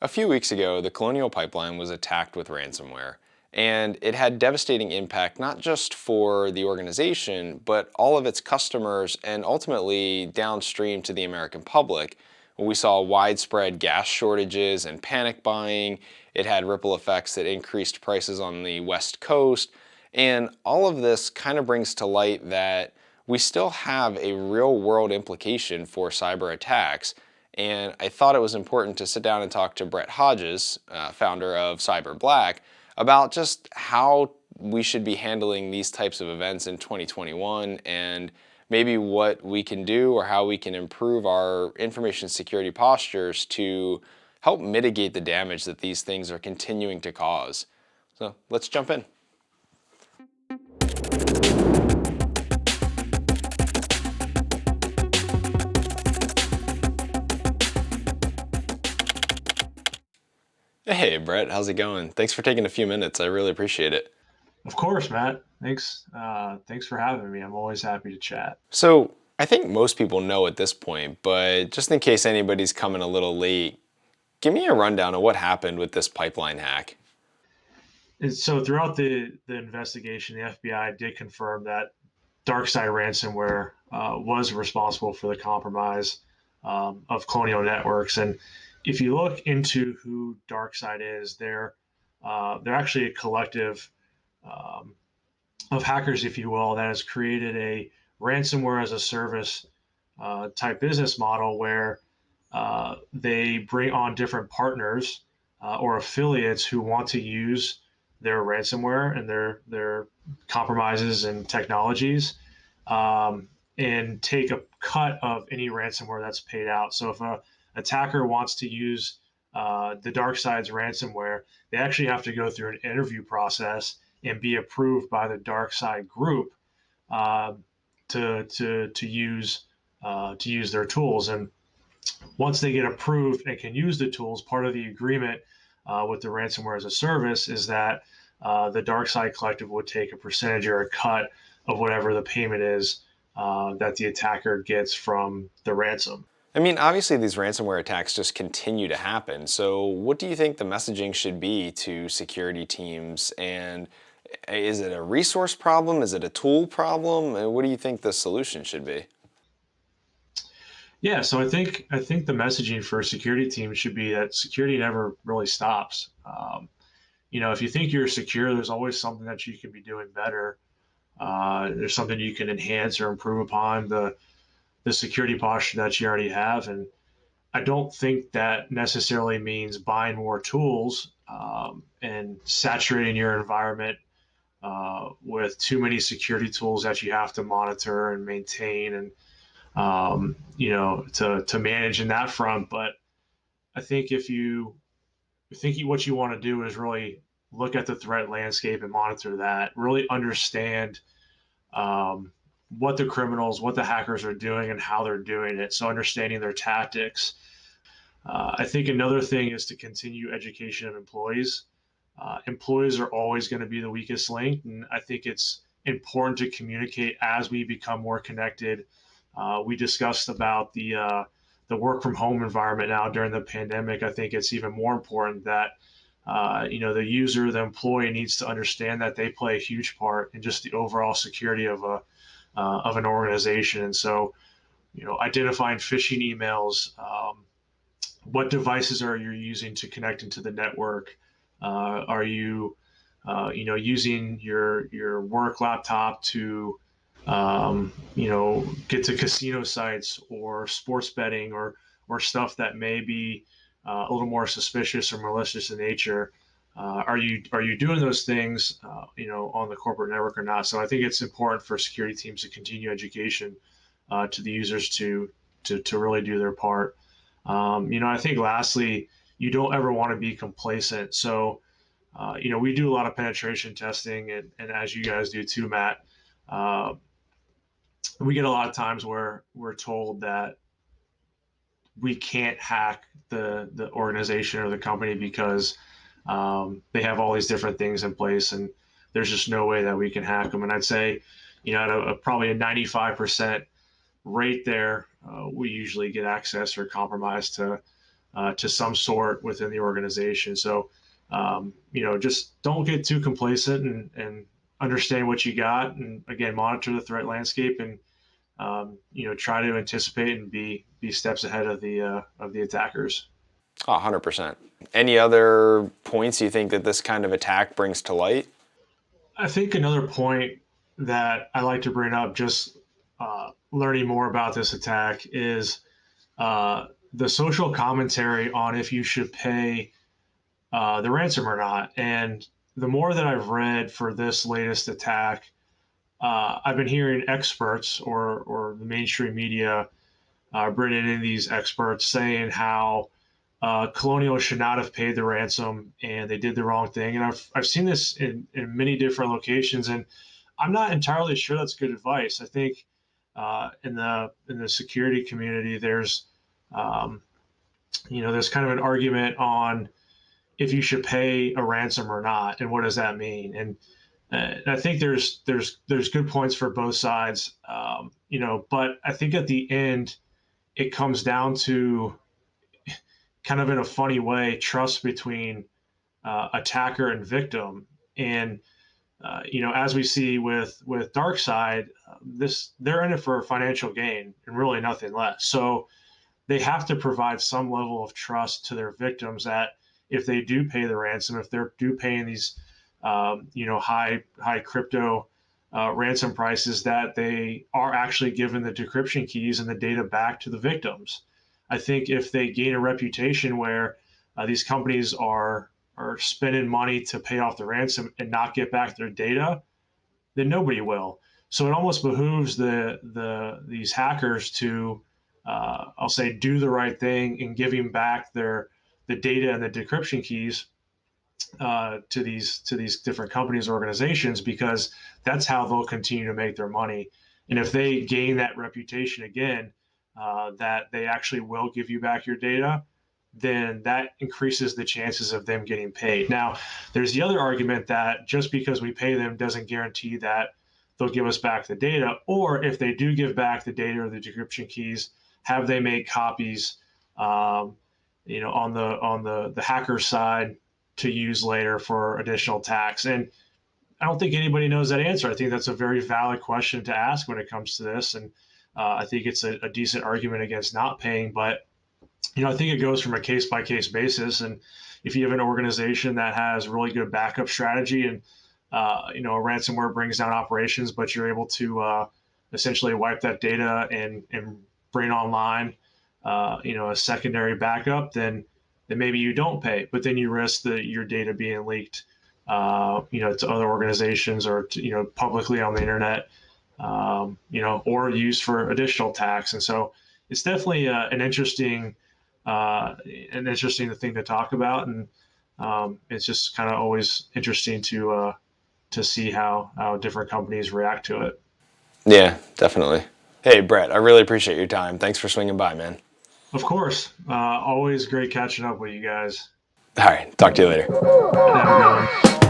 A few weeks ago, the Colonial Pipeline was attacked with ransomware, and it had devastating impact not just for the organization, but all of its customers and ultimately downstream to the American public. We saw widespread gas shortages and panic buying. It had ripple effects that increased prices on the West Coast, and all of this kind of brings to light that we still have a real world implication for cyber attacks. And I thought it was important to sit down and talk to Brett Hodges, founder of CYBERBLACK, about just how we should be handling these types of events in 2021 and maybe what we can do or how we can improve our information security postures to help mitigate the damage that these things are continuing to cause. So let's jump in. Hey, Brett, how's it going? Thanks for taking a few minutes. I really appreciate it. Of course, Matt. Thanks. Thanks for having me. I'm always happy to chat. So, I think most people know at this point, but just in case anybody's coming a little late, give me a rundown of what happened with this pipeline hack. And so throughout the investigation, the FBI did confirm that DarkSide ransomware was responsible for the compromise of Colonial networks. And if you look into who DarkSide is, they're actually a collective um, of hackers, if you will, that has created a ransomware as a service type business model where they bring on different partners or affiliates who want to use their ransomware and their compromises and technologies, and take a cut of any ransomware that's paid out. So if a attacker wants to use the dark side's ransomware, they actually have to go through an interview process and be approved by the dark side group uh, to use their tools. And once they get approved and can use the tools, part of the agreement with the ransomware as a service is that the dark side collective would take a percentage or a cut of whatever the payment is that the attacker gets from the ransom. I mean, obviously, these ransomware attacks just continue to happen. So, what do you think the messaging should be to security teams? And is it a resource problem? Is it a tool problem? And what do you think the solution should be? Yeah, so I think the messaging for security teams should be that security never really stops. If you think you're secure, there's always something that you can be doing better. There's something you can enhance or improve upon the security posture that you already have. And I don't think that necessarily means buying more tools and saturating your environment with too many security tools that you have to monitor and maintain and to manage in that front. But I think if you think what you want to do is really look at the threat landscape and monitor that, really understand what the criminals, what the hackers are doing, and how they're doing it. So understanding their tactics. I think another thing is to continue education of employees. Employees are always going to be the weakest link, and I think it's important to communicate as we become more connected. We discussed about the work from home environment now during the pandemic. I think it's even more important that the user, the employee, needs to understand that they play a huge part in just the overall security of an organization. And so, identifying phishing emails, what devices are you using to connect into the network? Are you, using your work laptop to, get to casino sites or sports betting or stuff that may be a little more suspicious or malicious in nature? Are you doing those things, on the corporate network or not? So I think it's important for security teams to continue education to the users to really do their part. I think lastly, you don't ever want to be complacent. So, we do a lot of penetration testing, and as you guys do too, Matt, uh, we get a lot of times where we're told that we can't hack the organization or the company because they have all these different things in place, and there's just no way that we can hack them. And I'd say, at probably a 95% rate there, we usually get access or compromise to to some sort within the organization. So, just don't get too complacent and understand what you got, and again, monitor the threat landscape and try to anticipate and be steps ahead of the attackers. 100%. Any other points you think that this kind of attack brings to light? I think another point that I like to bring up, just learning more about this attack, is the social commentary on if you should pay the ransom or not. And the more that I've read for this latest attack, I've been hearing experts or the mainstream media bringing in these experts saying how Colonial should not have paid the ransom and they did the wrong thing. And I've seen this in many different locations, and I'm not entirely sure that's good advice. I think in the security community, there's there's kind of an argument on if you should pay a ransom or not, and what does that mean? And I think there's good points for both sides, but I think at the end it comes down to, kind of in a funny way, trust between attacker and victim. And as we see with DarkSide, they're in it for financial gain and really nothing less. So they have to provide some level of trust to their victims that if they do pay the ransom, if they're paying these high crypto ransom prices, that they are actually given the decryption keys and the data back to the victims. I think if they gain a reputation where these companies are spending money to pay off the ransom and not get back their data, then nobody will. So it almost behooves these hackers to, I'll say, do the right thing in giving back the data and the decryption keys to these different companies or organizations, because that's how they'll continue to make their money. And if they gain that reputation again, that they actually will give you back your data, then that increases the chances of them getting paid. Now, there's the other argument that just because we pay them doesn't guarantee that they'll give us back the data, or if they do give back the data or the decryption keys, have they made copies, on the hacker side to use later for additional attacks? And I don't think anybody knows that answer. I think that's a very valid question to ask when it comes to this, and I think it's a decent argument against not paying. But I think it goes from a case by case basis. And if you have an organization that has really good backup strategy and a ransomware brings down operations, but you're able to essentially wipe that data and bring online a secondary backup, then maybe you don't pay. But then you risk your data being leaked to other organizations or publicly on the internet, or used for additional attacks. And so it's definitely an interesting thing to talk about, and it's just kind of always interesting to see how different companies react to it. Yeah, definitely. Hey, Brett, I really appreciate your time. Thanks for swinging by, man. Of course, always great catching up with you guys. All right, talk to you later. Have a good one.